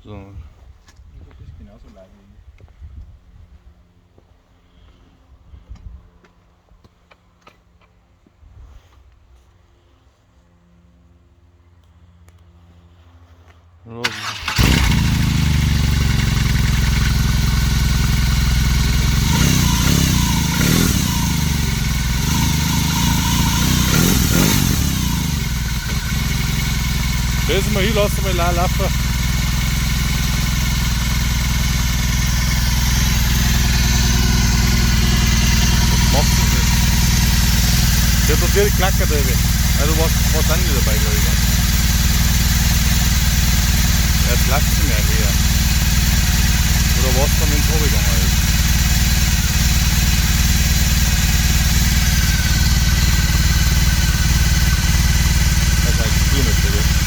So. Das ist genauso leid wie ich. Lassen wir hin, lassen wir laufen. Was macht sie nicht? Die hat doch direkt klackert, David. Also was sind die dabei, glaube ich. Ne? Jetzt lasst sie mir her. Oder was dann ins Hobby gegangen ist. Das heißt, du nicht, bitte.